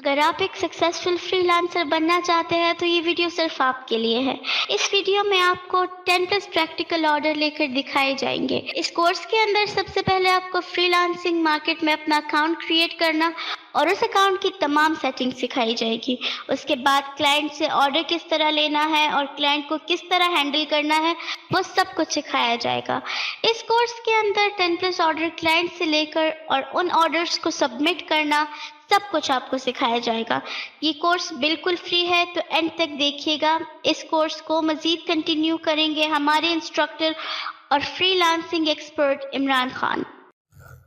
अगर आप एक सक्सेसफुल फ्रीलांसर बनना चाहते हैं तो ये वीडियो सिर्फ आपके लिए है। इस वीडियो में आपको 10 प्लस प्रैक्टिकल ऑर्डर लेकर दिखाए जाएंगे। इस कोर्स के अंदर सबसे पहले आपको फ्रीलांसिंग मार्केट में अपना अकाउंट क्रिएट करना और उस अकाउंट की तमाम सेटिंग सिखाई जाएगी। उसके बाद क्लाइंट से ऑर्डर किस तरह लेना है और क्लाइंट को किस तरह हैंडल करना है वो सब कुछ सिखाया जाएगा। इस कोर्स के अंदर 10 प्लस ऑर्डर क्लाइंट से लेकर और उन ऑर्डर्स को सबमिट करना सब कुछ आपको सिखाया जाएगा। ये कोर्स बिल्कुल फ्री है तो एंड तक देखिएगा। इस कोर्स को मज़ीद कंटिन्यू करेंगे हमारे इंस्ट्रक्टर और फ्रीलांसिंग एक्सपर्ट इमरान खान।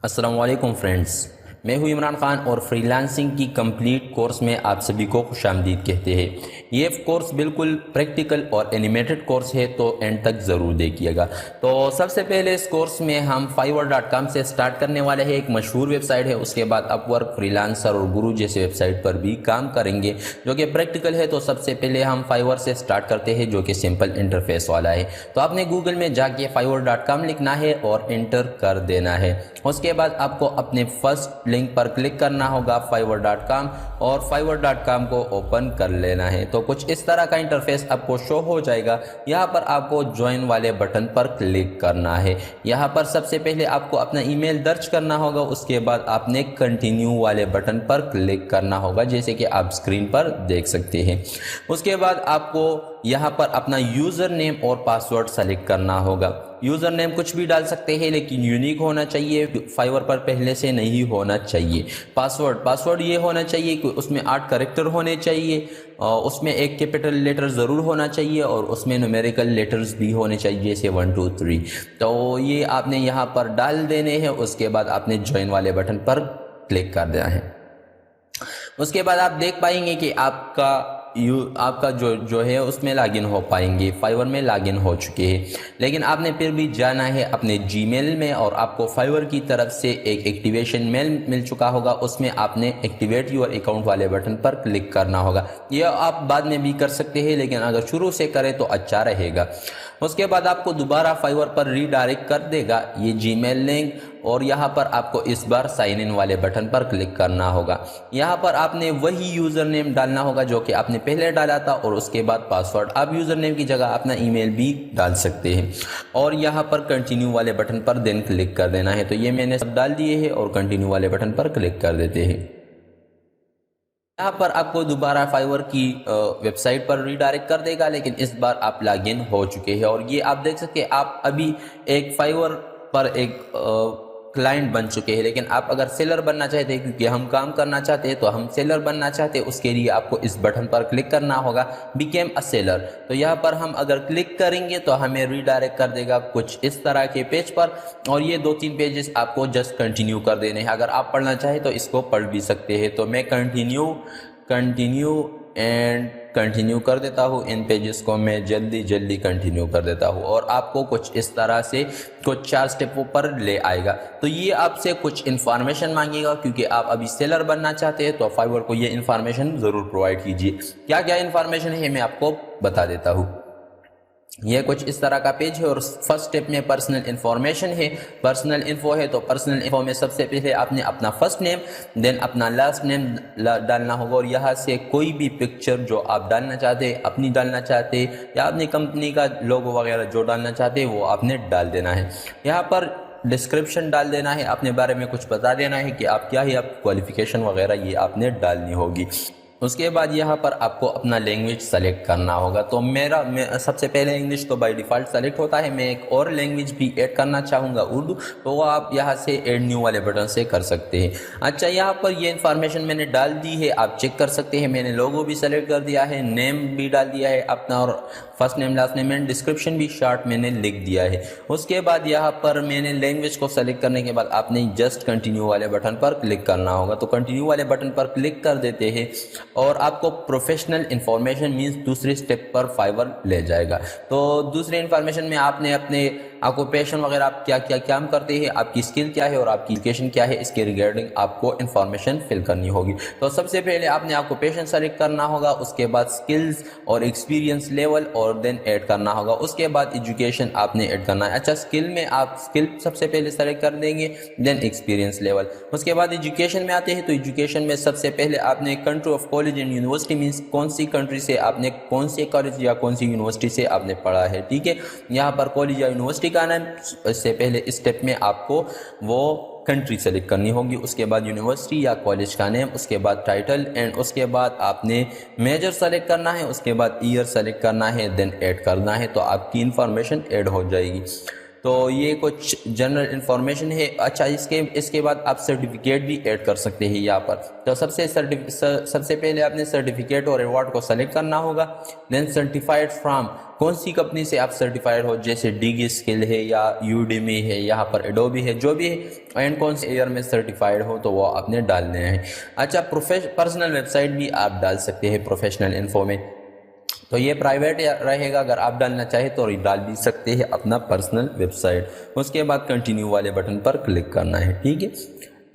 अस्सलाम वालेकुम फ्रेंड्स, मैं हूं इमरान खान और फ्रीलांसिंग की कंप्लीट कोर्स में आप सभी को खुशामदीद कहते हैं। ये कोर्स बिल्कुल प्रैक्टिकल और एनिमेटेड कोर्स है तो एंड तक ज़रूर देखिएगा। तो सबसे पहले इस कोर्स में हम fiverr.com से स्टार्ट करने वाले हैं। एक मशहूर वेबसाइट है। उसके बाद अपवर्क, फ्रीलांसर और गुरु जैसे वेबसाइट पर भी काम करेंगे जो कि प्रैक्टिकल है। तो सबसे पहले हम फाइवर से स्टार्ट करते हैं जो कि सिंपल इंटरफेस वाला है। तो आपने गूगल में जाके fiverr.com लिखना है और एंटर कर देना है। उसके बाद आपको अपने फर्स्ट लिंक पर क्लिक करना होगा fiverr.com और fiverr.com को ओपन कर लेना है। तो कुछ इस तरह का इंटरफेस आपको शो हो जाएगा। यहाँ पर आपको ज्वाइन वाले बटन पर क्लिक करना है। यहाँ पर सबसे पहले आपको अपना ईमेल दर्ज करना होगा। उसके बाद आपने कंटिन्यू वाले बटन पर क्लिक करना होगा जैसे कि आप स्क्रीन पर देख सकते हैं। उसके बाद आपको यहाँ पर अपना यूज़र नेम और पासवर्ड सेलेक्ट करना होगा। यूज़र नेम कुछ भी डाल सकते हैं लेकिन यूनिक होना चाहिए, फाइवर पर पहले से नहीं होना चाहिए। पासवर्ड ये होना चाहिए कि उसमें 8 कैरेक्टर होने चाहिए, उसमें एक कैपिटल लेटर ज़रूर होना चाहिए और उसमें न्यूमेरिकल लेटर्स भी होने चाहिए जैसे 1 2 3। तो ये आपने यहाँ पर डाल देने हैं। उसके बाद आपने ज्वाइन वाले बटन पर क्लिक कर देना है। उसके बाद आप देख पाएंगे कि आपका जो है उसमें लॉगिन हो पाएंगे, फाइवर में लॉगिन हो चुके हैं। लेकिन आपने फिर भी जाना है अपने जीमेल में और आपको फाइवर की तरफ से एक एक्टिवेशन मेल मिल चुका होगा। उसमें आपने एक्टिवेट योर अकाउंट वाले बटन पर क्लिक करना होगा। यह आप बाद में भी कर सकते हैं लेकिन अगर शुरू से करें तो अच्छा रहेगा। उसके बाद आपको दोबारा फाइवर पर रीडायरेक्ट कर देगा ये जीमेल लिंक और यहाँ पर आपको इस बार साइन इन वाले बटन पर क्लिक करना होगा। यहाँ पर आपने वही यूज़र नेम डालना होगा जो कि आपने पहले डाला था और उसके बाद पासवर्ड। आप यूज़र नेम की जगह अपना ईमेल भी डाल सकते हैं और यहाँ पर कंटिन्यू वाले बटन पर देन क्लिक कर देना है। तो ये मैंने सब डाल दिए हैं और कंटिन्यू वाले बटन पर क्लिक कर देते हैं। यहाँ पर आपको दोबारा फाइवर की वेबसाइट पर रीडायरेक्ट कर देगा लेकिन इस बार आप लॉगिन हो चुके हैं और ये आप देख सकते हैं आप अभी एक फाइवर पर एक क्लाइंट बन चुके हैं। लेकिन आप अगर सेलर बनना चाहते हैं, क्योंकि हम काम करना चाहते हैं तो हम सेलर बनना चाहते हैं, उसके लिए आपको इस बटन पर क्लिक करना होगा बिकेम अ सेलर। तो यहाँ पर हम अगर क्लिक करेंगे तो हमें रीडायरेक्ट कर देगा कुछ इस तरह के पेज पर और ये 2-3 पेजेस आपको जस्ट कंटिन्यू कर देने हैं। अगर आप पढ़ना चाहें तो इसको पढ़ भी सकते हैं। तो मैं कंटिन्यू कर देता हूँ। इन पेजेस को मैं जल्दी कंटिन्यू कर देता हूँ और आपको कुछ इस तरह से कुछ 4 स्टेपों पर ले आएगा। तो ये आपसे कुछ इन्फॉर्मेशन मांगेगा क्योंकि आप अभी सेलर बनना चाहते हैं तो फाइवर को ये इन्फॉर्मेशन ज़रूर प्रोवाइड कीजिए। क्या क्या इन्फॉर्मेशन है मैं आपको बता देता हूँ। यह कुछ इस तरह का पेज है और फर्स्ट स्टेप में पर्सनल इन्फॉर्मेशन है। पर्सनल इन्फो है तो पर्सनल इन्फो में सबसे पहले आपने अपना फर्स्ट नेम देन अपना लास्ट नेम डालना होगा और यहाँ से कोई भी पिक्चर जो आप डालना चाहते हैं, अपनी डालना चाहते हैं या अपनी कंपनी का लोगो वगैरह जो डालना चाहते हैं वो आपने डाल देना है। यहाँ पर डिस्क्रिप्शन डाल देना है, अपने बारे में कुछ बता देना है कि आप क्या है, आप क्वालिफिकेशन वगैरह ये आपने डालनी होगी। उसके बाद यहाँ पर आपको अपना लैंग्वेज सेलेक्ट करना होगा। तो मैं सबसे पहले इंग्लिश तो बाय डिफ़ॉल्ट सेलेक्ट होता है। मैं एक और लैंग्वेज भी ऐड करना चाहूँगा उर्दू, तो वो आप यहाँ से ऐड न्यू वाले बटन से कर सकते हैं। अच्छा, यहाँ पर ये इन्फॉर्मेशन मैंने डाल दी है, आप चेक कर सकते हैं। मैंने लोगो भी सेलेक्ट कर दिया है, नेम भी डाल दिया है अपना और फर्स्ट नेम लास्ट नेम, मैंने डिस्क्रिप्शन भी शॉर्ट मैंने लिख दिया है। उसके बाद यहाँ पर मैंने लैंग्वेज को सेलेक्ट करने के बाद आपने जस्ट कंटिन्यू वाले बटन पर क्लिक करना होगा। तो कंटिन्यू वाले बटन पर क्लिक कर देते हैं और आपको प्रोफेशनल इन्फॉर्मेशन मीन्स दूसरे स्टेप पर फाइवर ले जाएगा। तो दूसरे इन्फॉर्मेशन में आपने अपने ऑक्यूपेशन वगैरह आप क्या क्या काम करते हैं, आपकी स्किल क्या है और आपकी एजुकेशन क्या है, इसके रिगार्डिंग आपको इन्फॉर्मेशन फिल करनी होगी। तो सबसे पहले आपने ऑक्यूपेशन सेलेक्ट करना होगा, उसके बाद स्किल्स और एक्सपीरियंस लेवल और देन ऐड करना होगा, उसके बाद एजुकेशन आपने ऐड करना है। अच्छा, स्किल में आप स्किल सबसे पहले सेलेक्ट कर देंगे, देन एक्सपीरियंस लेवल। उसके बाद एजुकेशन में आते हैं, तो एजुकेशन में सबसे पहले आपने country of college and university means कौन सी कंट्री से आपने कौन से कॉलेज या कौन सी यूनिवर्सिटी से आपने पढ़ा है, ठीक है। यहाँ पर कॉलेज या यूनिवर्सिटी का नाम, इससे पहले स्टेप में आपको वो कंट्री सेलेक्ट करनी होगी, उसके बाद यूनिवर्सिटी या कॉलेज का नेम, उसके बाद टाइटल एंड उसके बाद आपने मेजर सेलेक्ट करना है, उसके बाद ईयर सेलेक्ट करना है, देन ऐड करना है, तो आपकी इंफॉर्मेशन ऐड हो जाएगी। तो ये कुछ जनरल इन्फॉर्मेशन है। अच्छा, इसके बाद आप सर्टिफिकेट भी ऐड कर सकते हैं यहाँ पर। तो सबसे पहले आपने सर्टिफिकेट और अवार्ड को सेलेक्ट करना होगा, देन सर्टिफाइड फ्रॉम कौन सी कंपनी से आप सर्टिफाइड हो, जैसे डिगी स्किल है या यूडेमी है, यहाँ पर एडोबी है, जो भी है, एंड कौन से ईयर में सर्टिफाइड हो तो वो आपने डालने हैं। अच्छा, पर्सनल वेबसाइट भी आप डाल सकते हैं प्रोफेशनल इन्फो में, तो ये प्राइवेट रहेगा, अगर आप डालना चाहे तो डाल भी सकते हैं अपना पर्सनल वेबसाइट। उसके बाद कंटिन्यू वाले बटन पर क्लिक करना है, ठीक है।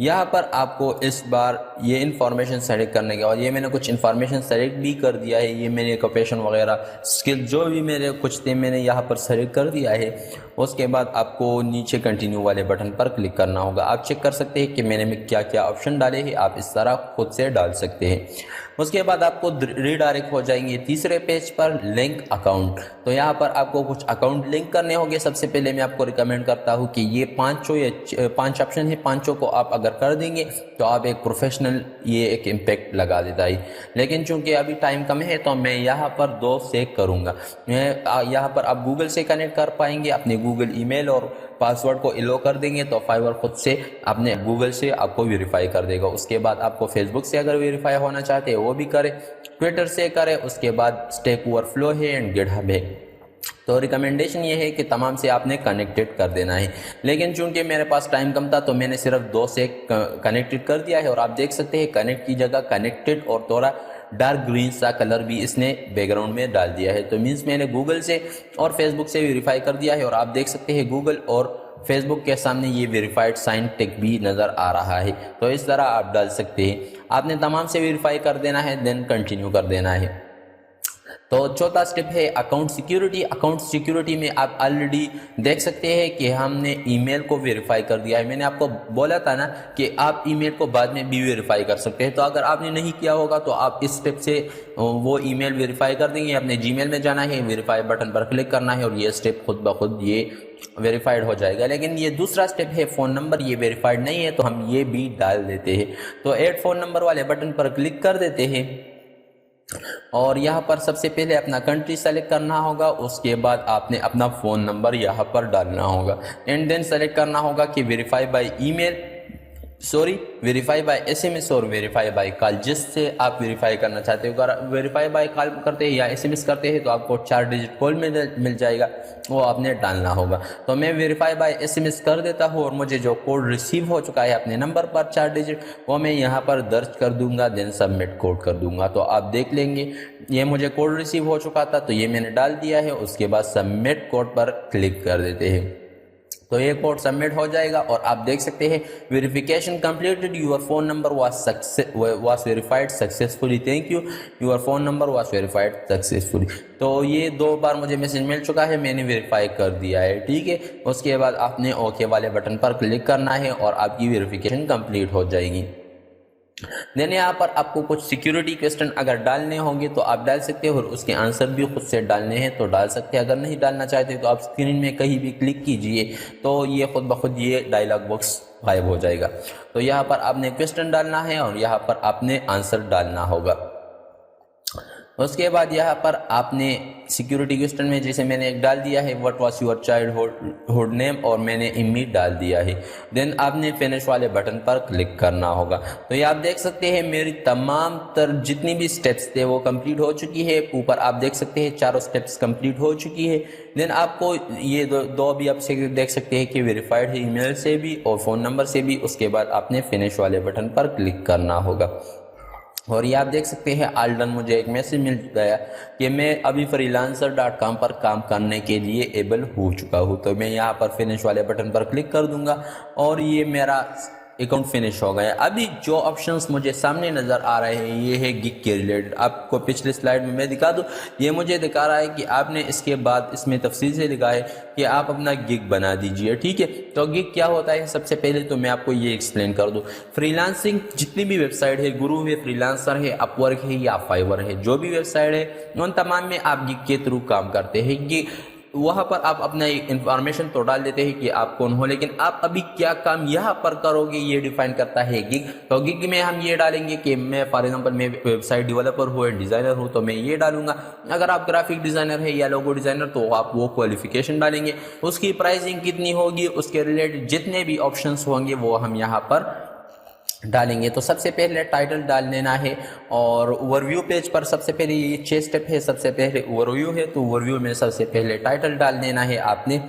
यहाँ पर आपको इस बार ये इन्फॉर्मेशन सेलेक्ट करने के बाद, ये मैंने कुछ इन्फॉर्मेशन सेलेक्ट भी कर दिया है, ये मेरे ऑक्यूपेशन वगैरह स्किल जो भी मेरे कुछ थे मैंने यहाँ पर सेलेक्ट कर दिया है। उसके बाद आपको नीचे कंटिन्यू वाले बटन पर क्लिक करना होगा। आप चेक कर सकते हैं कि मैंने में क्या क्या ऑप्शन डाले हैं, आप इस तरह खुद से डाल सकते हैं। उसके बाद आपको रीडायरेक्ट हो जाएंगे तीसरे पेज पर, लिंक अकाउंट। तो यहाँ पर आपको कुछ अकाउंट लिंक करने होंगे। सबसे पहले मैं आपको रिकमेंड करता हूँ कि ये पांच ऑप्शन है, पांचों को आप अगर कर देंगे तो आप एक प्रोफेशनल ये एक इम्पैक्ट लगा देता है। लेकिन चूंकि अभी टाइम कम है तो मैं यहाँ पर 2 से करूँगा। मैं यहाँ पर आप गूगल से कनेक्ट कर पाएंगे, अपने गूगल ईमेल और पासवर्ड को इलो कर देंगे तो फाइवर खुद से अपने गूगल से आपको वेरीफाई कर देगा। उसके बाद आपको फेसबुक से अगर वेरीफाई होना चाहते हैं वो भी करें, ट्विटर से करें। उसके बाद स्टैक ओवरफ्लो है एंड गिटहब है। तो रिकमेंडेशन ये है कि तमाम से आपने कनेक्टेड कर देना है, लेकिन चूंकि मेरे पास टाइम कम था तो मैंने सिर्फ 2 से कनेक्टेड कर दिया है। और आप देख सकते हैं कनेक्ट की जगह कनेक्टेड और थोड़ा डार्क ग्रीन सा कलर भी इसने बैकग्राउंड में डाल दिया है। तो मीन्स मैंने गूगल से और फेसबुक से वेरीफाई कर दिया है। और आप देख सकते हैं गूगल और फेसबुक के सामने ये वेरीफाइड साइन टिक भी नज़र आ रहा है। तो इस तरह आप डाल सकते हैं। आपने तमाम से वेरीफाई कर देना है, देन कंटिन्यू कर देना है। तो चौथा स्टेप है अकाउंट सिक्योरिटी। अकाउंट सिक्योरिटी में आप ऑलरेडी देख सकते हैं कि हमने ईमेल को वेरीफाई कर दिया है। मैंने आपको बोला था ना कि आप ईमेल को बाद में भी वेरीफाई कर सकते हैं। तो अगर आपने नहीं किया होगा तो आप इस स्टेप से वो ईमेल वेरीफाई कर देंगे। अपने जीमेल में जाना है, वेरीफाई बटन पर क्लिक करना है और ये स्टेप खुद ब खुद ये वेरीफाइड हो जाएगा। लेकिन ये दूसरा स्टेप है फ़ोन नंबर, ये वेरीफाइड नहीं है तो हम ये भी डाल देते हैं। तो ऐड फ़ोन नंबर वाले बटन पर क्लिक कर देते हैं और यहाँ पर सबसे पहले अपना कंट्री सेलेक्ट करना होगा। उसके बाद आपने अपना फ़ोन नंबर यहाँ पर डालना होगा एंड देन सेलेक्ट करना होगा कि verify by email, verify bye SMS और वेरीफाई बाय कॉल, जिससे आप वेरीफाई करना चाहते हो। अगर वेरीफाई बाय कॉल करते हैं या एसएमएस करते हैं तो आपको 4 डिजिट कोड मिल जाएगा, वो आपने डालना होगा। तो मैं वेरीफाई बाय एसएमएस कर देता हूँ और मुझे जो कोड रिसीव हो चुका है अपने नंबर पर 4 डिजिट, वो मैं यहाँ पर दर्ज कर दूंगा, देन सबमिट कोड कर दूंगा। तो आप देख लेंगे ये मुझे कोड रिसीव हो चुका था तो ये मैंने डाल दिया है। उसके बाद सबमिट कोड पर क्लिक कर देते हैं तो ये कोड सबमिट हो जाएगा और आप देख सकते हैं verification completed, your phone number was verified successfully, thank you, your phone number was verified successfully. तो ये 2 बार मुझे मैसेज मिल चुका है, मैंने वेरीफाई कर दिया है, ठीक है। उसके बाद आपने ओके वाले बटन पर क्लिक करना है और आपकी वेरिफिकेशन कंप्लीट हो जाएगी। देन यहाँ पर आपको कुछ सिक्योरिटी क्वेश्चन अगर डालने होंगे तो आप डाल सकते हो और उसके आंसर भी खुद से डालने हैं तो डाल सकते हैं। अगर नहीं डालना चाहते तो आप स्क्रीन में कहीं भी क्लिक कीजिए तो ये खुद ब खुद ये डायलॉग बॉक्स गायब हो जाएगा। तो यहाँ पर आपने क्वेश्चन डालना है और यहाँ पर आपने आंसर डालना होगा। उसके बाद यहाँ पर आपने सिक्योरिटी क्वेश्चन में जैसे मैंने एक डाल दिया है what was your childhood name और मैंने इमी डाल दिया है। देन आपने फिनिश वाले बटन पर क्लिक करना होगा। तो ये आप देख सकते हैं मेरी तमाम जितनी भी स्टेप्स थे वो कंप्लीट हो चुकी है। ऊपर आप देख सकते हैं 4 स्टेप्स कंप्लीट हो चुकी है। देन आपको ये दो भी आप देख सकते हैं कि वेरीफाइड है ईमेल से भी और फ़ोन नंबर से भी। उसके बाद आपने फिनिश वाले बटन पर क्लिक करना होगा। और ये आप देख सकते हैं ऑल डन, मुझे एक मैसेज मिल गया कि मैं अभी freelancer.com पर काम करने के लिए एबल हो चुका हूँ। तो मैं यहाँ पर फिनिश वाले बटन पर क्लिक कर दूंगा और ये मेरा अकाउंट फिनिश हो गया। अभी जो ऑप्शंस मुझे सामने नज़र आ रहे हैं ये है गिग के रिलेटेड। आपको पिछले स्लाइड में मैं दिखा दूँ, ये मुझे दिखा रहा है कि आपने इसके बाद इसमें तफसील से लिखा है कि आप अपना गिग बना दीजिए। ठीक है, तो गिग क्या होता है सबसे पहले तो मैं आपको ये एक्सप्लेन कर दूँ। फ्रीलांसिंग जितनी भी वेबसाइट है, गुरु है, फ्रीलांसर है, अपवर्क है या फाइवर है, जो भी वेबसाइट है उन तमाम में आप गिग के थ्रू काम करते हैं। कि वहाँ पर आप अपना इंफॉर्मेशन तो डाल देते हैं कि आप कौन हो, लेकिन आप अभी क्या काम यहाँ पर करोगे ये डिफाइन करता है गिग। तो गिग में हम ये डालेंगे कि मैं फॉर एग्जांपल मैं वेबसाइट डेवलपर हूँ, डिज़ाइनर हूँ, तो मैं ये डालूंगा। अगर आप ग्राफिक डिज़ाइनर है या लोगो डिज़ाइनर तो आप वो क्वालिफिकेशन डालेंगे, उसकी प्राइसिंग कितनी होगी, उसके रिलेटेड जितने भी ऑप्शंस होंगे वो हम यहाँ पर डालेंगे। तो सबसे पहले टाइटल डाल लेना है और ओवरव्यू पेज पर सबसे पहले ये 6 स्टेप है। सबसे पहले ओवरव्यू है, तो ओवरव्यू में सबसे पहले टाइटल डाल देना है आपने।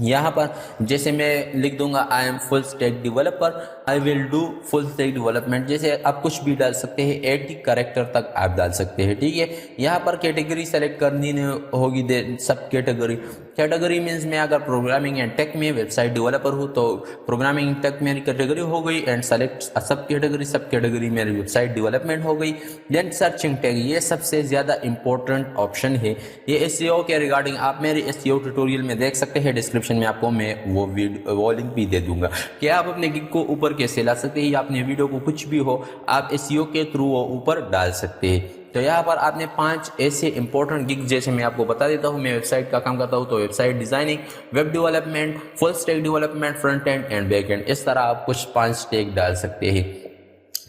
यहाँ पर जैसे मैं लिख दूंगा I am full stack developer, I will do full stack development, जैसे आप कुछ भी डाल सकते हैं, 80 कैरेक्टर तक आप डाल सकते हैं। ठीक है, यहाँ पर कैटेगरी सेलेक्ट करनी होगी, सब कैटेगरी मीन्स मैं अगर प्रोग्रामिंग एंड टेक में वेबसाइट डेवलपर हूँ तो प्रोग्रामिंग टेक मेरी कैटेगरी हो गई, एंड सेलेक्ट सब कैटेगरी मेरी वेबसाइट डेवलपमेंट हो गई। देन सर्चिंग टैग, ये सबसे ज़्यादा इंपॉर्टेंट ऑप्शन है। ये एसईओ के रिगार्डिंग आप मेरे एसईओ ट्यूटोरियल में देख सकते हैं, डिस्क्रिप्शन में आपको मैं वो लिंक भी दे दूंगा कि आप अपने गिग को ऊपर कैसे ला सकते हैं, या अपने वीडियो को कुछ भी हो आप एसईओ के थ्रू वो ऊपर डाल सकते हैं। तो यहाँ पर आपने 5 ऐसे इंपॉर्टेंट गिग, जैसे मैं आपको बता देता हूँ, मैं वेबसाइट का काम करता हूँ तो website designing, web development, full stack development, front end and back and, इस तरह आप कुछ 5 टैग डाल सकते हैं।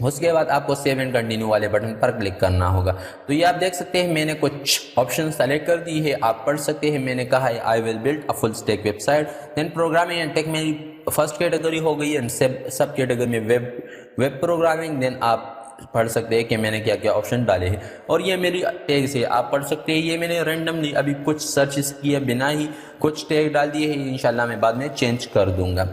उसके बाद आपको सेव एंड कंटिन्यू वाले बटन पर क्लिक करना होगा। तो ये आप देख सकते हैं मैंने कुछ ऑप्शन सेलेक्ट कर दी है, आप पढ़ सकते हैं। मैंने कहा है I will build a full stack website, then programming and tech मेरी फर्स्ट कैटेगरी हो गई, एंड सब कैटेगरी में वेब प्रोग्रामिंग। देन आप पढ़ सकते हैं कि मैंने क्या क्या ऑप्शन डाले हैं, और ये मेरी टैग से आप पढ़ सकते हैं। ये मैंने रैंडमली अभी कुछ सर्च किए बिना ही कुछ टैग डाल दिए हैं, इंशाल्लाह मैं बाद में चेंज कर दूंगा।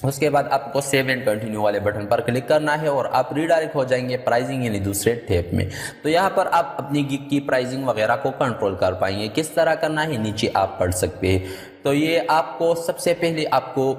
उसके बाद आपको सेव एंड कंटिन्यू वाले बटन पर क्लिक करना है और आप रीडायरेक्ट हो जाएंगे प्राइसिंग यानी दूसरे टैब में। तो यहाँ पर आप अपनी गिग की प्राइसिंग वगैरह को कंट्रोल कर पाएंगे। किस तरह करना है नीचे आप पढ़ सकते हैं। तो ये आपको सबसे पहले आपको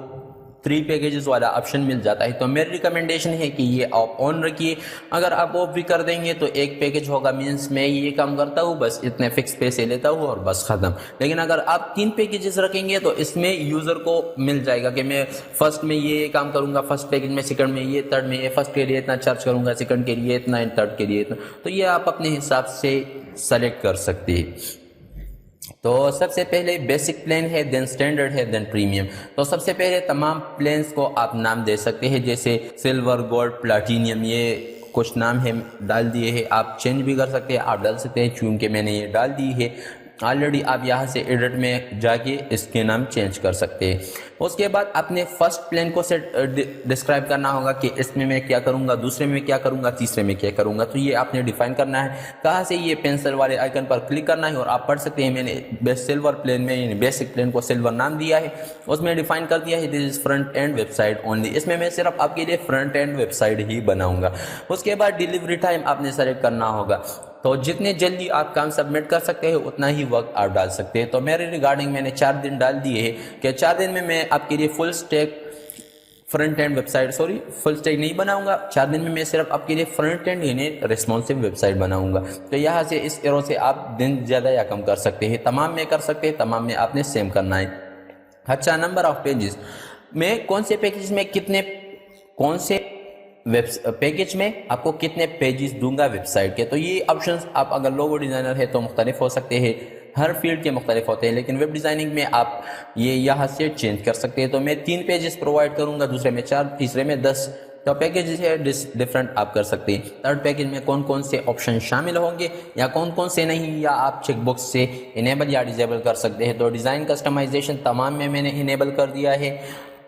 3 पैकेजेस वाला ऑप्शन मिल जाता है। तो मेरी रिकमेंडेशन है कि ये आप ऑन रखिए। अगर आप ऑफ भी कर देंगे तो एक पैकेज होगा, मीन्स मैं ये काम करता हूँ बस इतने फिक्स पैसे लेता हूँ और बस ख़त्म। लेकिन अगर आप 3 पैकेजेस रखेंगे तो इसमें यूज़र को मिल जाएगा कि मैं फर्स्ट में ये काम करूँगा, फर्स्ट पैकेज में, सेकंड में ये, थर्ड में ये, फर्स्ट के लिए इतना चार्ज करूँगा, सेकंड के लिए इतना, थर्ड के लिए इतना। तो ये आप अपने हिसाब से सेलेक्ट कर सकते हैं। तो सबसे पहले बेसिक प्लान है, देन स्टैंडर्ड है, देन प्रीमियम। तो सबसे पहले तमाम प्लान्स को आप नाम दे सकते हैं, जैसे सिल्वर, गोल्ड, प्लैटिनियम, ये कुछ नाम है डाल दिए हैं। आप चेंज भी कर सकते हैं, आप डाल सकते हैं, चूँकि मैंने ये डाल दी है ऑलरेडी। आप यहाँ से एडिट में जाके इसके नाम चेंज कर सकते हैं। उसके बाद अपने फर्स्ट प्लान को डिस्क्राइब करना होगा कि इसमें मैं क्या करूँगा, दूसरे में क्या करूँगा, तीसरे में क्या करूँगा। तो ये आपने डिफाइन करना है। कहाँ से, ये पेंसिल वाले आइकन पर क्लिक करना है और आप पढ़ सकते हैं मैंने सिल्वर प्लान में बेसिक प्लान को सिल्वर नाम दिया है, उसमें डिफाइन कर दिया है this is front end website only. इसमें मैं सिर्फ आपके लिए फ्रंट एंड वेबसाइट ही बनाऊंगा। उसके बाद डिलीवरी टाइम आपने सेलेक्ट करना होगा। तो जितने जल्दी आप काम सबमिट कर सकते हैं उतना ही वक्त आप डाल सकते हैं। तो मेरे रिगार्डिंग मैंने 4 दिन डाल दिए हैं कि 4 दिन में मैं आपके लिए full stack front end website, full stack नहीं बनाऊंगा। 4 दिन में मैं सिर्फ आपके लिए फ्रंट एंड यानी रिस्पॉन्सिव वेबसाइट बनाऊंगा। तो यहाँ से इस तरह से आप दिन ज़्यादा या कम कर सकते हैं। तमाम में कर सकते हैं, तमाम में आपने सेम करना है। अच्छा, नंबर ऑफ पेजेस, मैं कौन से पैकेज में कितने, कौन से पैकेज में आपको कितने पेजेस दूंगा वेबसाइट के। तो ये ऑप्शंस आप अगर लोगो डिज़ाइनर है तो मुख्तलिफ हो सकते हैं, हर फील्ड के मुख्तलिफ होते हैं, लेकिन वेब डिज़ाइनिंग में आप ये यहाँ से चेंज कर सकते हैं। तो मैं 3 पेजेस प्रोवाइड करूँगा, दूसरे में 4, तीसरे में 10। तो पैकेज है डिफरेंट आप कर सकते हैं। थर्ड पैकेज में कौन कौन से ऑप्शन शामिल होंगे या कौन कौन से नहीं, या आप चेकबॉक्स से इनेबल या डिजेबल कर सकते हैं। तो डिज़ाइन कस्टमाइजेशन तमाम में मैंने इनेबल कर दिया है।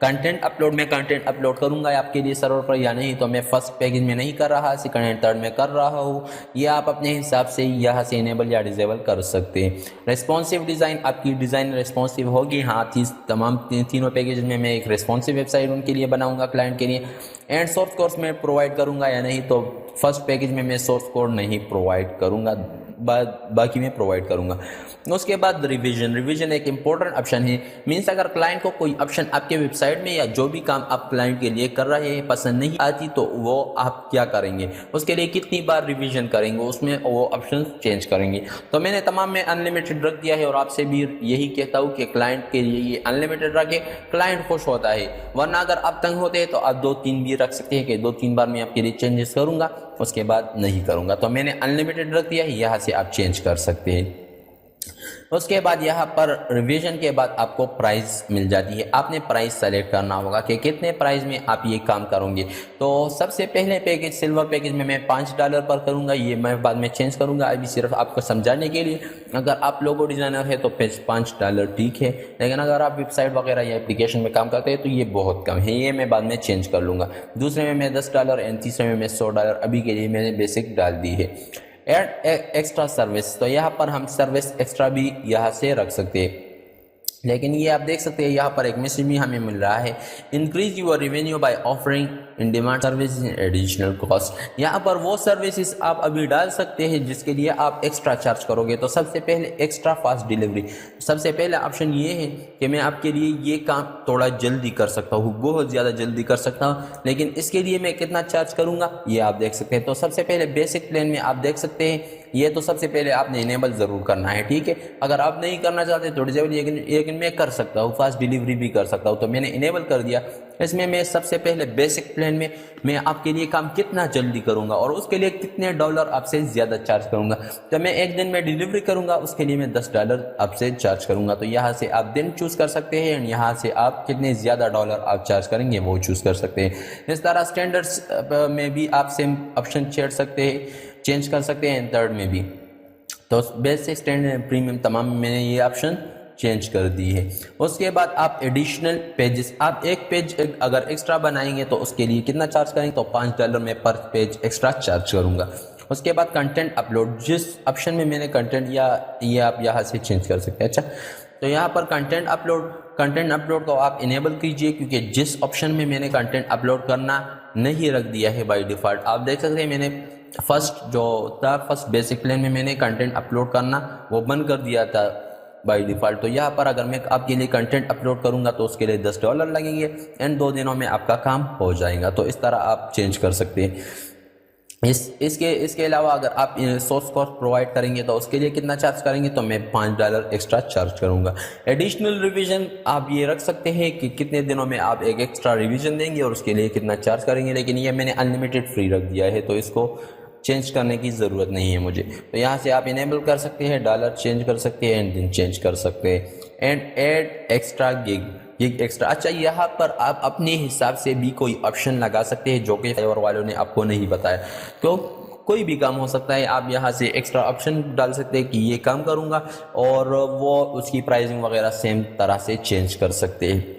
कंटेंट अपलोड में कंटेंट अपलोड करूंगा आपके लिए सर्वर पर या नहीं, तो मैं फर्स्ट पैकेज में नहीं कर रहा, सेकंड एंड थर्ड में कर रहा हूँ। ये आप अपने हिसाब से यहाँ से इनेबल या डिसेबल कर सकते हैं। रेस्पॉन्सिव डिज़ाइन, आपकी डिज़ाइन रेस्पॉन्सिव होगी। हाँ, तमाम तीनों पैकेज में मैं एक रेस्पॉन्सिव वेबसाइट उनके लिए बनाऊंगा क्लाइंट के लिए। एंड सोर्स कोर्स में प्रोवाइड करूंगा या नहीं, तो फर्स्ट पैकेज में मैं सोर्स कोड नहीं प्रोवाइड करूँगा, बाकी मैं प्रोवाइड करूँगा। उसके बाद रिवीजन एक इम्पोर्टेंट ऑप्शन है। मीन्स अगर क्लाइंट को कोई ऑप्शन आपके वेबसाइट में या जो भी काम आप क्लाइंट के लिए कर रहे हैं पसंद नहीं आती, तो वो आप क्या करेंगे, उसके लिए कितनी बार रिवीजन करेंगे, उसमें वो ऑप्शन चेंज करेंगे। तो मैंने तमाम में अनलिमिटेड रख दिया है और आपसे भी यही कहता हूँ कि क्लाइंट के लिए ये अनलिमिटेड रखे, क्लाइंट खुश होता है। वरना अगर आप तंग होते हैं तो आप 2-3 भी रख सकते हैं कि 2-3 बार मैं आपके लिए चेंजेस करूँगा, उसके बाद नहीं करूँगा। तो मैंने अनलिमिटेड रख दिया है, यहाँ से आप चेंज कर सकते हैं। उसके बाद यहाँ पर रिवीजन के बाद आपको प्राइस मिल जाती है। आपने प्राइस सेलेक्ट करना होगा कि कितने प्राइस में आप ये काम करोगे। तो सबसे पहले पैकेज सिल्वर पैकेज में मैं $5 पर करूँगा, ये मैं बाद में चेंज करूँगा, अभी सिर्फ आपको समझाने के लिए। अगर आप लोगो डिज़ाइनर है तो $5 ठीक है, लेकिन अगर आप वेबसाइट वगैरह या एप्लीकेशन में काम करते हैं तो ये बहुत कम है, ये मैं बाद में चेंज कर लूँगा। दूसरे में मैं $10 एंड तीसरे में मैं $100 अभी के लिए मैंने बेसिक डाल दी है। एड एक्स्ट्रा सर्विस, तो यहाँ पर हम सर्विस एक्स्ट्रा भी यहाँ से रख सकते हैं। लेकिन ये आप देख सकते हैं यहाँ पर एक मैसेज भी हमें मिल रहा है, increase your revenue by offering in demand service additional cost. यहाँ पर वो सर्विसेज आप अभी डाल सकते हैं जिसके लिए आप एक्स्ट्रा चार्ज करोगे। तो सबसे पहले एक्स्ट्रा फास्ट डिलीवरी, सबसे पहला ऑप्शन ये है कि मैं आपके लिए ये काम थोड़ा जल्दी कर सकता हूँ, बहुत ज़्यादा जल्दी कर सकता हूँ, लेकिन इसके लिए मैं कितना चार्ज करूँगा ये आप देख सकते हैं। तो सबसे पहले बेसिक प्लान में आप देख सकते हैं, ये तो सबसे पहले आपने इनेबल ज़रूर करना है, ठीक है। अगर आप नहीं करना चाहते तो लेकिन मैं कर सकता हूँ, फास्ट डिलीवरी भी कर सकता हूँ, तो मैंने इनेबल कर दिया। इसमें मैं सबसे पहले बेसिक प्लान में मैं आपके लिए काम कितना जल्दी करूँगा और उसके लिए कितने डॉलर आपसे ज़्यादा चार्ज करूँगा। तो मैं एक दिन में डिलीवरी करूँगा, उसके लिए मैं $10 आपसे चार्ज करूँगा। तो यहाँ से आप दिन चूज़ कर सकते हैं, यहाँ से आप कितने ज़्यादा डॉलर आप चार्ज करेंगे वो चूज़ कर सकते हैं। इस तरह स्टैंडर्ड्स में भी आप सेम ऑप्शन छेड़ सकते हैं, चेंज कर सकते हैं। थर्ड में भी तो बेसिक स्टैंडर्ड प्रीमियम तमाम मैंने ये ऑप्शन चेंज कर दी है। उसके बाद आप एडिशनल पेजेस, आप एक पेज अगर एक्स्ट्रा बनाएंगे तो उसके लिए कितना चार्ज करेंगे, तो $5 में पर पेज एक्स्ट्रा चार्ज करूँगा। उसके बाद कंटेंट अपलोड, जिस ऑप्शन में मैंने कंटेंट या ये आप यहाँ से चेंज कर सकते हैं। अच्छा, तो यहाँ पर कंटेंट अपलोड को आप इनेबल कीजिए, क्योंकि जिस ऑप्शन में मैंने कंटेंट अपलोड करना नहीं रख दिया है बाय डिफ़ॉल्ट, आप देख सकते हैं मैंने फर्स्ट बेसिक प्लान में मैंने कंटेंट अपलोड करना वो बंद कर दिया था बाय डिफ़ॉल्ट। तो यहाँ पर अगर मैं आपके लिए कंटेंट अपलोड करूँगा तो उसके लिए $10 लगेंगे एंड 2 दिनों में आपका काम हो जाएगा। तो इस तरह आप चेंज कर सकते हैं। इसके अलावा अगर आप सोर्स कोड प्रोवाइड करेंगे तो उसके लिए कितना चार्ज करेंगे, तो मैं $5 एक्स्ट्रा चार्ज करूँगा। एडिशनल रिवीजन आप ये रख सकते हैं कि कितने दिनों में आप एक एक्स्ट्रा रिवीजन देंगे और उसके लिए कितना चार्ज करेंगे, लेकिन ये मैंने अनलिमिटेड फ्री रख दिया है तो इसको चेंज करने की ज़रूरत नहीं है मुझे। तो यहाँ से आप इनेबल कर सकते हैं, डॉलर चेंज कर सकते हैं एंड दिन चेंज कर सकते हैं। And add extra gig extra. अच्छा, यहाँ पर आप अपने हिसाब से भी कोई ऑप्शन लगा सकते हैं जो कि फाइवर वालों ने आपको नहीं बताया। तो कोई भी काम हो सकता है, आप यहाँ से एक्स्ट्रा ऑप्शन डाल सकते हैं कि ये काम करूँगा और वो उसकी प्राइसिंग वगैरह सेम तरह से चेंज कर सकते हैं।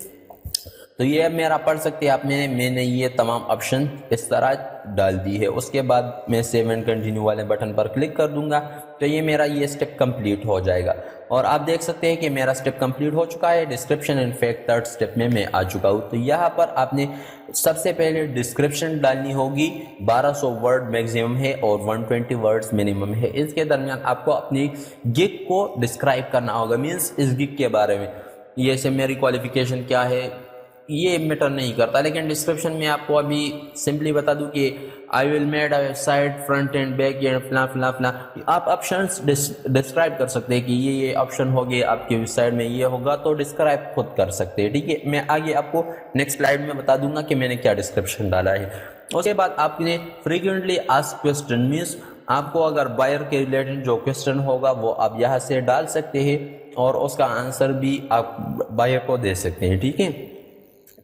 तो ये मेरा पढ़ सकते हैं आप, मैंने ये तमाम ऑप्शन इस तरह डाल दी है। उसके बाद मैं सेव एंड कंटिन्यू वाले बटन पर क्लिक कर दूंगा तो ये मेरा ये स्टेप कंप्लीट हो जाएगा और आप देख सकते हैं कि मेरा स्टेप कंप्लीट हो चुका है। डिस्क्रिप्शन इनफैक्ट थर्ड स्टेप में मैं आ चुका हूँ। तो यहाँ पर आपने सबसे पहले डिस्क्रिप्शन डालनी होगी, 1200 वर्ड मैक्सिमम है और 120 वर्ड्स मिनिमम है। इसके दरमियान आपको अपनी गिग को डिस्क्राइब करना होगा, मीन्स इस गिग के बारे में, ये से मेरी क्वालिफिकेशन क्या है ये मैटर नहीं करता, लेकिन डिस्क्रिप्शन में आपको अभी सिंपली बता दूं कि I will made a website front end back and फला फला फला। आप ऑप्शंस डिस्क्राइब कर सकते हैं कि ये ऑप्शन हो गए आपकी वेबसाइट में, ये होगा तो डिस्क्राइब खुद कर सकते हैं, ठीक है। मैं आगे आपको नेक्स्ट स्लाइड में बता दूंगा कि मैंने क्या डिस्क्रिप्शन डाला है। उसके बाद आपने फ्रीक्वेंटली आस्क्ड क्वेश्चन, मीन्स आपको अगर बायर के रिलेटेड जो क्वेश्चन होगा वो आप यहाँ से डाल सकते हैं और उसका आंसर भी आप बायर को दे सकते हैं, ठीक है।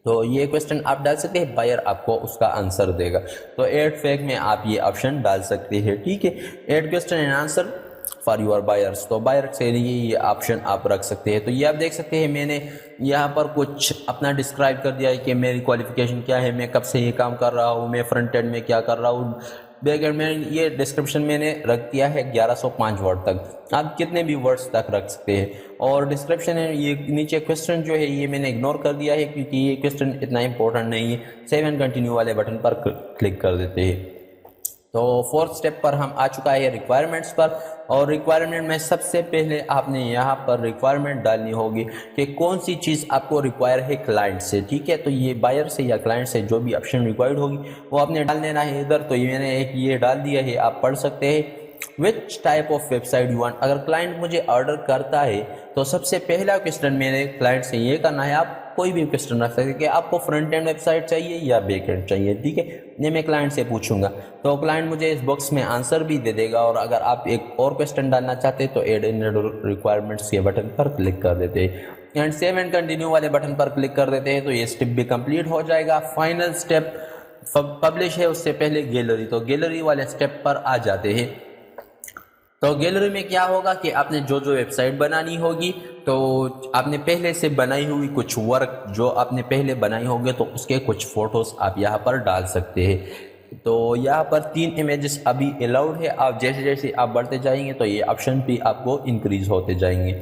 तो ये क्वेश्चन आप डाल सकते हैं, बायर आपको उसका आंसर देगा। तो एड फैक्ट में आप ये ऑप्शन डाल सकते हैं, ठीक है। Add question and answer for your buyers, तो बायर के लिए ये ऑप्शन आप रख सकते हैं। तो ये आप देख सकते हैं मैंने यहाँ पर कुछ अपना डिस्क्राइब कर दिया है कि मेरी क्वालिफिकेशन क्या है, मैं कब से ये काम कर रहा हूँ, मैं फ्रंट एंड में क्या कर रहा हूँ, बैक एंड में। ये डिस्क्रिप्शन मैंने रख दिया है 1105 वर्ड तक, आप कितने भी वर्ड्स तक रख सकते हैं। और डिस्क्रिप्शन है ये नीचे क्वेश्चन जो है ये मैंने इग्नोर कर दिया है क्योंकि ये क्वेश्चन इतना इंपॉर्टेंट नहीं है। सेव एंड कंटिन्यू वाले बटन पर क्लिक कर देते हैं। तो फोर्थ स्टेप पर हम आ चुका है रिक्वायरमेंट्स पर, और रिक्वायरमेंट में सबसे पहले आपने यहाँ पर रिक्वायरमेंट डालनी होगी कि कौन सी चीज़ आपको रिक्वायर है क्लाइंट से। ठीक है, तो ये बायर से या क्लाइंट से जो भी ऑप्शन रिक्वायर्ड होगी वो आपने डाल देना है इधर। तो ये मैंने एक ये डाल दिया है, आप पढ़ सकते हैं। Which type of website you want. अगर क्लाइंट मुझे ऑर्डर करता है तो सबसे पहला क्वेश्चन मेरे क्लाइंट से ये करना है, आप कोई भी क्वेश्चन रख सकते हैं कि आपको फ्रंट एंड वेबसाइट चाहिए या बैक एंड चाहिए। ठीक है, ये मैं क्लाइंट से पूछूंगा तो क्लाइंट मुझे इस बॉक्स में आंसर भी दे देगा। और अगर आप एक और क्वेश्चन डालना चाहते हैं तो एड इन रिक्वायरमेंट्स के बटन पर क्लिक कर देते हैं एंड सेव एंड कंटिन्यू वाले बटन पर क्लिक कर देते हैं। तो ये स्टेप भी कंप्लीट हो जाएगा। फाइनल स्टेप पब्लिश है, उससे पहले गैलरी, तो गैलरी वाले स्टेप पर आ जाते हैं। तो गैलरी में क्या होगा कि आपने जो जो वेबसाइट बनानी होगी तो आपने पहले से बनाई हुई कुछ वर्क जो आपने पहले बनाई होगी तो उसके कुछ फोटोज आप यहाँ पर डाल सकते हैं। तो यहाँ पर 3 इमेजेस अभी अलाउड है। आप जैसे जैसे आप बढ़ते जाएंगे तो ये ऑप्शन भी आपको इंक्रीज होते जाएंगे।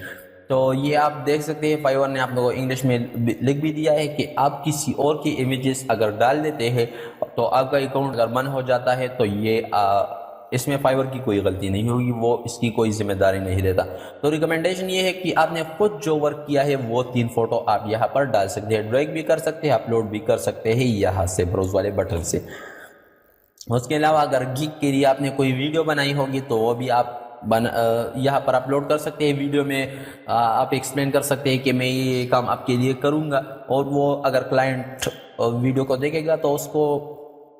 तो ये आप देख सकते हैं फाइवर ने आप लोगों को इंग्लिश में लिख भी दिया है कि आप किसी और की इमेजेस अगर डाल देते हैं तो आपका अकाउंट अगर बंद हो जाता है तो ये इसमें फाइवर की कोई गलती नहीं होगी, वो इसकी कोई जिम्मेदारी नहीं लेता। तो रिकमेंडेशन ये है कि आपने खुद जो वर्क किया है वो 3 फोटो आप यहाँ पर डाल सकते हैं, ड्रैग भी कर सकते हैं, अपलोड भी कर सकते हैं यहाँ से ब्राउज वाले बटन से। उसके अलावा अगर गिग के लिए आपने कोई वीडियो बनाई होगी तो वो भी आप यहाँ पर अपलोड कर सकते हैं। वीडियो में आप एक्सप्लेन कर सकते हैं कि मैं ये काम आपके लिए करूँगा, और वो अगर क्लाइंट वीडियो को देखेगा तो उसको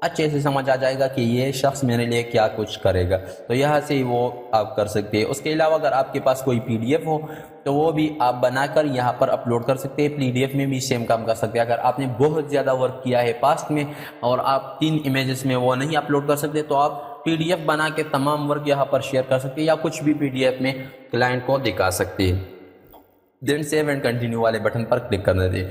अच्छे से समझ आ जाएगा कि ये शख्स मेरे लिए क्या कुछ करेगा। तो यहाँ से वो आप कर सकते हैं। उसके अलावा अगर आपके पास कोई पीडीएफ हो तो वो भी आप बनाकर यहाँ पर अपलोड कर सकते हैं। पीडीएफ में भी सेम काम कर सकते हैं। अगर आपने बहुत ज़्यादा वर्क किया है पास्ट में और आप 3 इमेजेस में वो नहीं अपलोड कर सकते तो आप पीडीएफ बना के तमाम वर्क यहाँ पर शेयर कर सकते हैं या कुछ भी पीडीएफ में क्लाइंट को दिखा सकते हैं। देन सेव एंड कंटिन्यू वाले बटन पर क्लिक करने दें।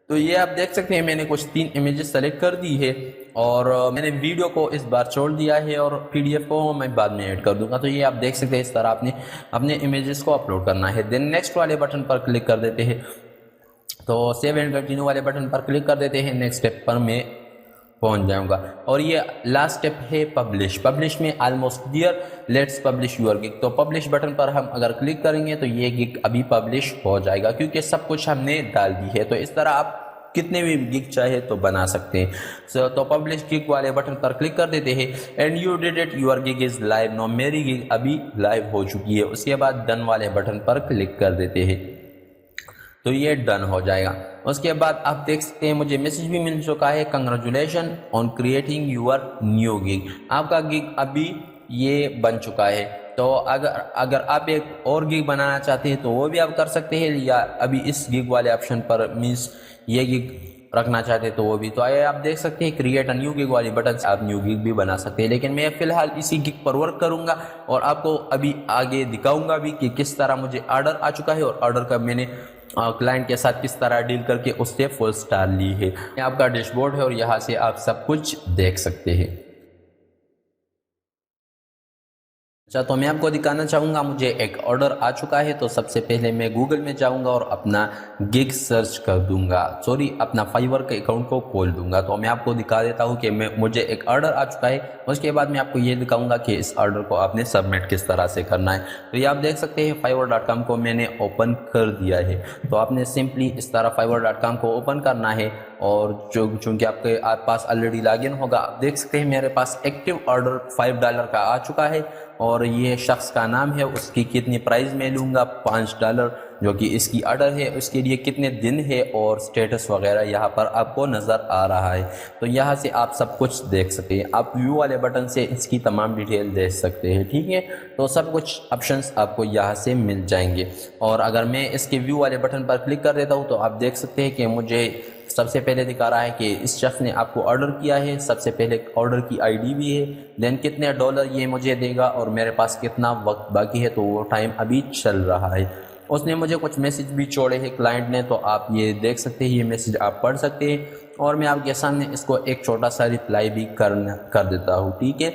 तो ये आप देख सकते हैं मैंने कुछ 3 इमेजेस सेलेक्ट कर दी है और मैंने वीडियो को इस बार छोड़ दिया है और पीडीएफ को मैं बाद में ऐड कर दूंगा। तो ये आप देख सकते हैं इस तरह आपने अपने इमेजेस को अपलोड करना है। देन नेक्स्ट वाले बटन पर क्लिक कर देते हैं। तो सेव एंड कंटिन्यू वाले बटन पर क्लिक कर देते हैं। नेक्स्ट स्टेप पर मैं पहुंच जाऊंगा और ये लास्ट स्टेप है पब्लिश। पब्लिश में almost dear let's publish your gig. तो पब्लिश बटन पर हम अगर क्लिक करेंगे तो ये गिग अभी पब्लिश हो जाएगा क्योंकि सब कुछ हमने डाल दी है। तो इस तरह आप कितने भी गिग चाहे तो बना सकते हैं। तो पब्लिश गिग वाले बटन पर क्लिक कर देते हैं and you did it, your gig is live now. मेरी गिग अभी लाइव हो चुकी है। उसके बाद डन वाले बटन पर क्लिक कर देते हैं तो ये डन हो जाएगा। उसके बाद आप देख सकते हैं मुझे मैसेज भी मिल चुका है, congratulation on creating your new gig. आपका गिग अभी ये बन चुका है। तो अगर आप एक और गिग बनाना चाहते हैं तो वो भी आप कर सकते हैं, या अभी इस गिग वाले ऑप्शन पर मीन्स ये गिग रखना चाहते हैं तो वो भी। तो आइए आप देख सकते हैं क्रिएट अ न्यू गिग वाली बटन से आप न्यू गिग भी बना सकते हैं। लेकिन मैं फिलहाल इसी गिग पर वर्क करूंगा और आपको अभी आगे दिखाऊंगा भी कि किस तरह मुझे ऑर्डर आ चुका है और ऑर्डर का मैंने क्लाइंट के साथ किस तरह डील करके उससे फुल स्टार ली है। ये आपका डैशबोर्ड है और यहाँ से आप सब कुछ देख सकते हैं। अच्छा, तो मैं आपको दिखाना चाहूँगा मुझे एक ऑर्डर आ चुका है। तो सबसे पहले मैं गूगल में जाऊँगा और अपना गिग सर्च कर दूँगा, अपना फाइवर के अकाउंट को खोल दूँगा। तो मैं आपको दिखा देता हूँ कि मुझे एक ऑर्डर आ चुका है। उसके बाद मैं आपको ये दिखाऊँगा कि इस ऑर्डर को आपने सबमिट किस तरह से करना है। तो ये आप देख सकते हैं fiverr.com को मैंने ओपन कर दिया है। तो आपने सिंपली इस तरह fiverr.com को ओपन करना है और चूँकि आपके पास ऑलरेडी लॉगिन होगा, आप देख सकते हैं मेरे पास एक्टिव ऑर्डर $5 का आ चुका है और ये शख्स का नाम है, उसकी कितनी प्राइस मैं लूँगा $5 जो कि इसकी ऑर्डर है, उसके लिए कितने दिन है और स्टेटस वगैरह यहाँ पर आपको नज़र आ रहा है। तो यहाँ से आप सब कुछ देख सकते हैं। आप व्यू वाले बटन से इसकी तमाम डिटेल देख सकते हैं। ठीक है, तो सब कुछ ऑप्शंस आपको यहाँ से मिल जाएंगे। और अगर मैं इसके व्यू वाले बटन पर क्लिक कर देता हूँ तो आप देख सकते हैं कि मुझे सबसे पहले दिखा रहा है कि इस शख्स ने आपको ऑर्डर किया है। सबसे पहले ऑर्डर की आईडी भी है, देन कितने डॉलर ये मुझे देगा और मेरे पास कितना वक्त बाकी है, तो वो टाइम अभी चल रहा है। उसने मुझे कुछ मैसेज भी छोड़े हैं क्लाइंट ने, तो आप ये देख सकते हैं, ये मैसेज आप पढ़ सकते हैं और मैं आपके सामने इसको एक छोटा सा रिप्लाई भी कर देता हूँ। ठीक है,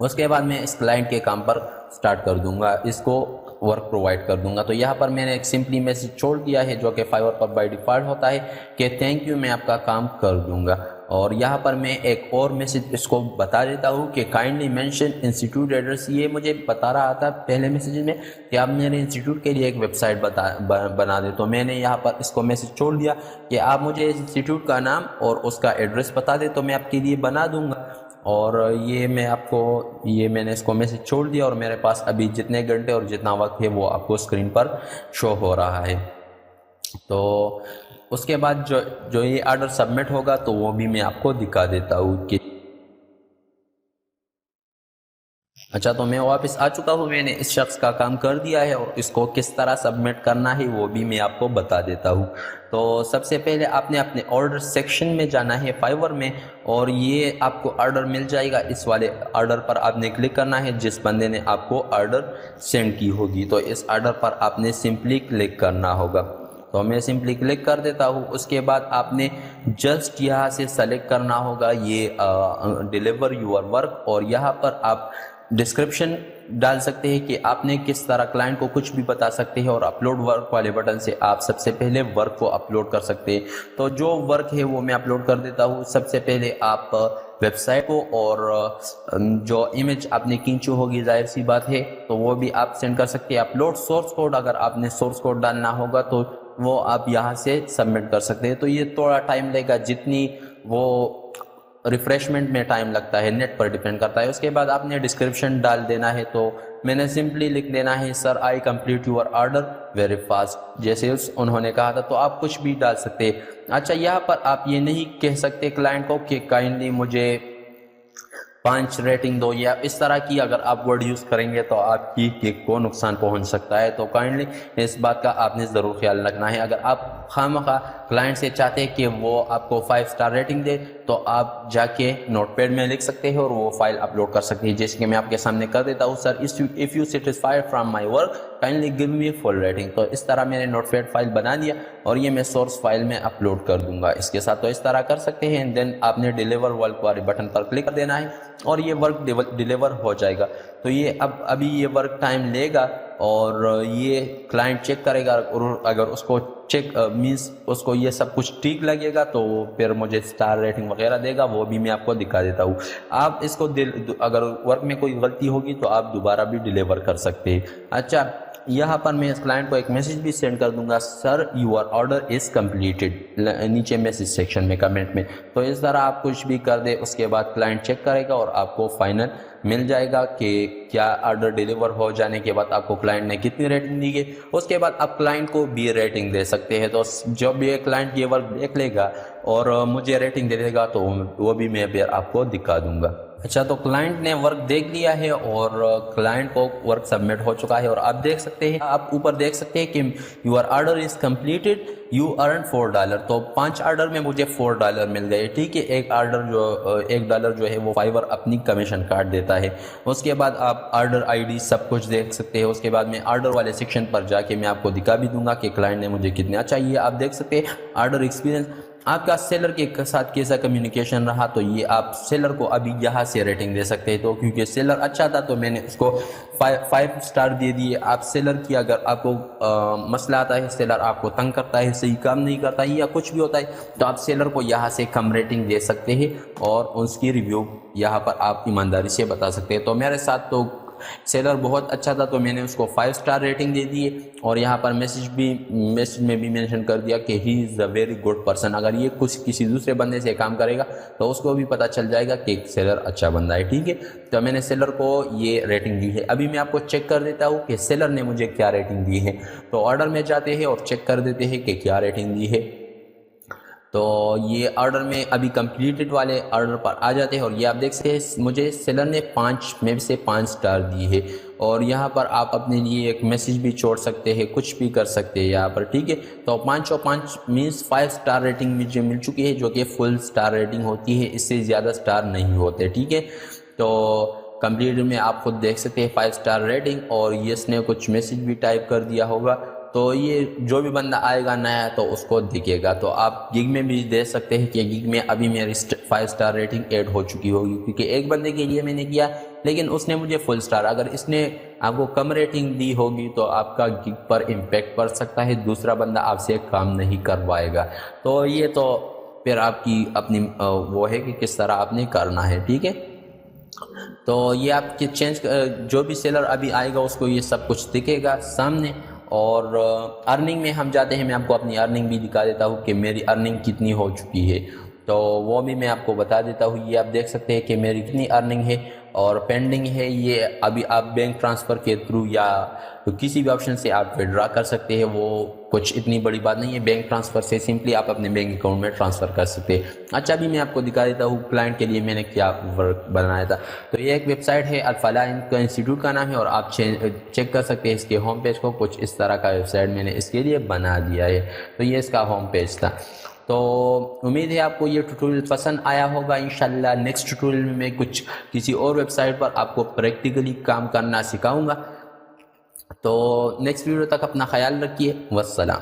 उसके बाद मैं इस क्लाइंट के काम पर स्टार्ट कर दूंगा, इसको वर्क प्रोवाइड कर दूंगा। तो यहाँ पर मैंने एक सिंपली मैसेज छोड़ दिया है जो कि फाइवर पर बाय डिफ़ॉल्ट होता है कि थैंक यू, मैं आपका काम कर दूंगा। और यहाँ पर मैं एक और मैसेज इसको बता देता हूँ कि काइंडली मेंशन इंस्टीट्यूट एड्रेस। ये मुझे बता रहा था पहले मैसेज में कि आप मेरे इंस्टीट्यूट के लिए एक वेबसाइट बना दे, तो मैंने यहाँ पर इसको मैसेज छोड़ दिया कि आप मुझे इंस्टीट्यूट का नाम और उसका एड्रेस बता दे तो मैं आपके लिए बना दूँगा। और मैंने इसको मैसेज छोड़ दिया और मेरे पास अभी जितने घंटे और जितना वक्त है वो आपको स्क्रीन पर शो हो रहा है। तो उसके बाद जो ये ऑर्डर सबमिट होगा तो वो भी मैं आपको दिखा देता हूँ कि अच्छा, तो मैं वापस आ चुका हूँ। मैंने इस शख्स का काम कर दिया है और इसको किस तरह सबमिट करना है वो भी मैं आपको बता देता हूँ। तो सबसे पहले आपने अपने ऑर्डर सेक्शन में जाना है फाइवर में, और ये आपको ऑर्डर मिल जाएगा। इस वाले ऑर्डर पर आपने क्लिक करना है जिस बंदे ने आपको ऑर्डर सेंड की होगी। तो इस ऑर्डर पर आपने सिंपली क्लिक करना होगा। तो मैं सिंपली क्लिक कर देता हूँ। उसके बाद आपने जस्ट यहाँ से सेलेक्ट करना होगा ये डिलीवर यूर वर्क, और यहाँ पर आप डिस्क्रिप्शन डाल सकते हैं कि आपने किस तरह क्लाइंट को कुछ भी बता सकते हैं, और अपलोड वर्क वाले बटन से आप सबसे पहले वर्क को अपलोड कर सकते हैं। तो जो वर्क है वो मैं अपलोड कर देता हूँ। सबसे पहले आप वेबसाइट को और जो इमेज आपने खींची होगी, जाहिर सी बात है, तो वो भी आप सेंड कर सकते हैं। अपलोड सोर्स कोड, अगर आपने सोर्स कोड डालना होगा तो वो आप यहाँ से सबमिट कर सकते हैं। तो ये थोड़ा टाइम लेगा, जितनी वो रिफ्रेशमेंट में टाइम लगता है नेट पर डिपेंड करता है। उसके बाद आपने डिस्क्रिप्शन डाल देना है। तो मैंने सिंपली लिख देना है sir I complete your order very fast, जैसे उन्होंने कहा था। तो आप कुछ भी डाल सकते हैं। अच्छा, यहाँ पर आप ये नहीं कह सकते क्लाइंट को कि काइंडली मुझे 5 रेटिंग दो, या इस तरह की अगर आप वर्ड यूज़ करेंगे तो आपकी केक को नुकसान पहुंच सकता है। तो काइंडली इस बात का आपने ज़रूर ख्याल रखना है। अगर आप खामखा क्लाइंट से चाहते हैं कि वो आपको 5 स्टार रेटिंग दे, तो आप जाके नोटपैड में लिख सकते हैं और वो फाइल अपलोड कर सकते हैं। जैसे कि मैं आपके सामने कर देता हूँ, sir if you satisfied from my work kindly give me full rating. तो इस तरह मैंने नोटपैड फाइल बना दिया और ये मैं सोर्स फाइल में अपलोड कर दूंगा इसके साथ। तो इस तरह कर सकते हैं। एंड देन आपने डिलीवर वर्क वाले बटन पर क्लिक कर देना है और ये वर्क डिलीवर हो जाएगा। तो ये अभी ये वर्क टाइम लेगा और ये क्लाइंट चेक करेगा, और अगर उसको चेक मीन्स उसको ये सब कुछ ठीक लगेगा तो फिर मुझे स्टार रेटिंग वगैरह देगा, वो भी मैं आपको दिखा देता हूँ। आप इसको अगर वर्क में कोई गलती होगी तो आप दोबारा भी डिलीवर कर सकते हैं। अच्छा, यहाँ पर मैं इस क्लाइंट को एक मैसेज भी सेंड कर दूंगा, sir your order is completed, नीचे मैसेज सेक्शन में कमेंट में। तो इस तरह आप कुछ भी कर दे, उसके बाद क्लाइंट चेक करेगा और आपको फाइनल मिल जाएगा कि क्या ऑर्डर डिलीवर हो जाने के बाद आपको क्लाइंट ने कितनी रेटिंग दी है। उसके बाद आप क्लाइंट को भी रेटिंग दे सकते हैं। तो जब ये क्लाइंट ये वर्क देख लेगा और मुझे रेटिंग दे देगा तो वो भी मैं फिर आपको दिखा दूंगा। अच्छा, तो क्लाइंट ने वर्क देख लिया है और क्लाइंट को वर्क सबमिट हो चुका है, और आप देख सकते हैं, आप ऊपर देख सकते हैं कि your order is completed, you earn $4। तो 5 ऑर्डर में मुझे $4 मिल गए। ठीक है, $1 जो है वो फाइवर अपनी कमीशन काट देता है। उसके बाद आप ऑर्डर आईडी सब कुछ देख सकते हैं। उसके बाद मैं ऑर्डर वाले सेक्शन पर जाके मैं आपको दिखा भी दूंगा कि क्लाइंट ने मुझे कितना चाहिए। आप देख सकते हैं ऑर्डर एक्सपीरियंस, आपका सेलर के साथ कैसा कम्युनिकेशन रहा। तो ये आप सेलर को अभी यहाँ से रेटिंग दे सकते हैं। तो क्योंकि सेलर अच्छा था तो मैंने उसको 5 स्टार दे दिए। आप सेलर की अगर आपको मसला आता है, सेलर आपको तंग करता है, सही काम नहीं करता है या कुछ भी होता है, तो आप सेलर को यहाँ से कम रेटिंग दे सकते हैं और उसकी रिव्यू यहाँ पर आप ईमानदारी से बता सकते हैं। तो मेरे साथ तो सेलर बहुत अच्छा था तो मैंने उसको 5 स्टार रेटिंग दे दिए, और यहाँ पर मैसेज में भी मेंशन कर दिया कि he is a very good person. अगर ये किसी दूसरे बंदे से काम करेगा तो उसको भी पता चल जाएगा कि सेलर अच्छा बंदा है। ठीक है, तो मैंने सेलर को ये रेटिंग दी है। अभी मैं आपको चेक कर देता हूँ कि सेलर ने मुझे क्या रेटिंग दी है। तो ऑर्डर में जाते हैं और चेक कर देते हैं कि क्या रेटिंग दी है। तो ये ऑर्डर में अभी कंप्लीटेड वाले ऑर्डर पर आ जाते हैं, और ये आप देख सकते हैं मुझे सेलर ने 5 में से 5 स्टार दी है। और यहाँ पर आप अपने लिए एक मैसेज भी छोड़ सकते हैं, कुछ भी कर सकते हैं यहाँ पर। ठीक है, तो 5 और 5 मीन्स 5 स्टार रेटिंग मुझे मिल चुकी है, जो कि फुल स्टार रेटिंग होती है, इससे ज़्यादा स्टार नहीं होते। ठीक है, तो कंप्लीट में आप खुद देख सकते हैं 5 स्टार रेटिंग, और यस ने कुछ मैसेज भी टाइप कर दिया होगा। तो ये जो भी बंदा आएगा नया तो उसको दिखेगा। तो आप गिग में भी दे सकते हैं कि गिग में अभी मेरी 5 स्टार रेटिंग ऐड हो चुकी होगी, क्योंकि एक बंदे के लिए मैंने किया लेकिन उसने मुझे फुल स्टार। अगर इसने आपको कम रेटिंग दी होगी तो आपका गिग पर इम्पैक्ट पड़ सकता है, दूसरा बंदा आपसे काम नहीं कर पाएगा। तो ये तो फिर आपकी अपनी वो है कि किस तरह आपने करना है, ठीक है। तो ये आपके चेंज जो भी सेलर अभी आएगा उसको ये सब कुछ दिखेगा सामने। और अर्निंग में हम जाते हैं, मैं आपको अपनी अर्निंग भी दिखा देता हूँ कि मेरी अर्निंग कितनी हो चुकी है, तो वो भी मैं आपको बता देता हूँ। ये आप देख सकते हैं कि मेरी कितनी अर्निंग है और पेंडिंग है। ये अभी आप बैंक ट्रांसफ़र के थ्रू या किसी भी ऑप्शन से आप विड्रॉ कर सकते हैं, वो कुछ इतनी बड़ी बात नहीं है। बैंक ट्रांसफ़र से सिंपली आप अपने बैंक अकाउंट में ट्रांसफ़र कर सकते हैं। अच्छा, अभी मैं आपको दिखा देता हूँ क्लाइंट के लिए मैंने क्या वर्क बनाया था। तो ये एक वेबसाइट है, अल-फलाह इनका इंस्टीट्यूट का नाम है, और आप चेक कर सकते हैं इसके होम पेज को। कुछ इस तरह का वेबसाइट मैंने इसके लिए बना दिया है। तो ये इसका होम पेज था। तो उम्मीद है आपको ये ट्यूटोरियल पसंद आया होगा। इंशाल्लाह नेक्स्ट ट्यूटोरियल में मैं कुछ किसी और वेबसाइट पर आपको प्रैक्टिकली काम करना सिखाऊंगा। तो नेक्स्ट वीडियो तक अपना ख्याल रखिए। वस्सलाम।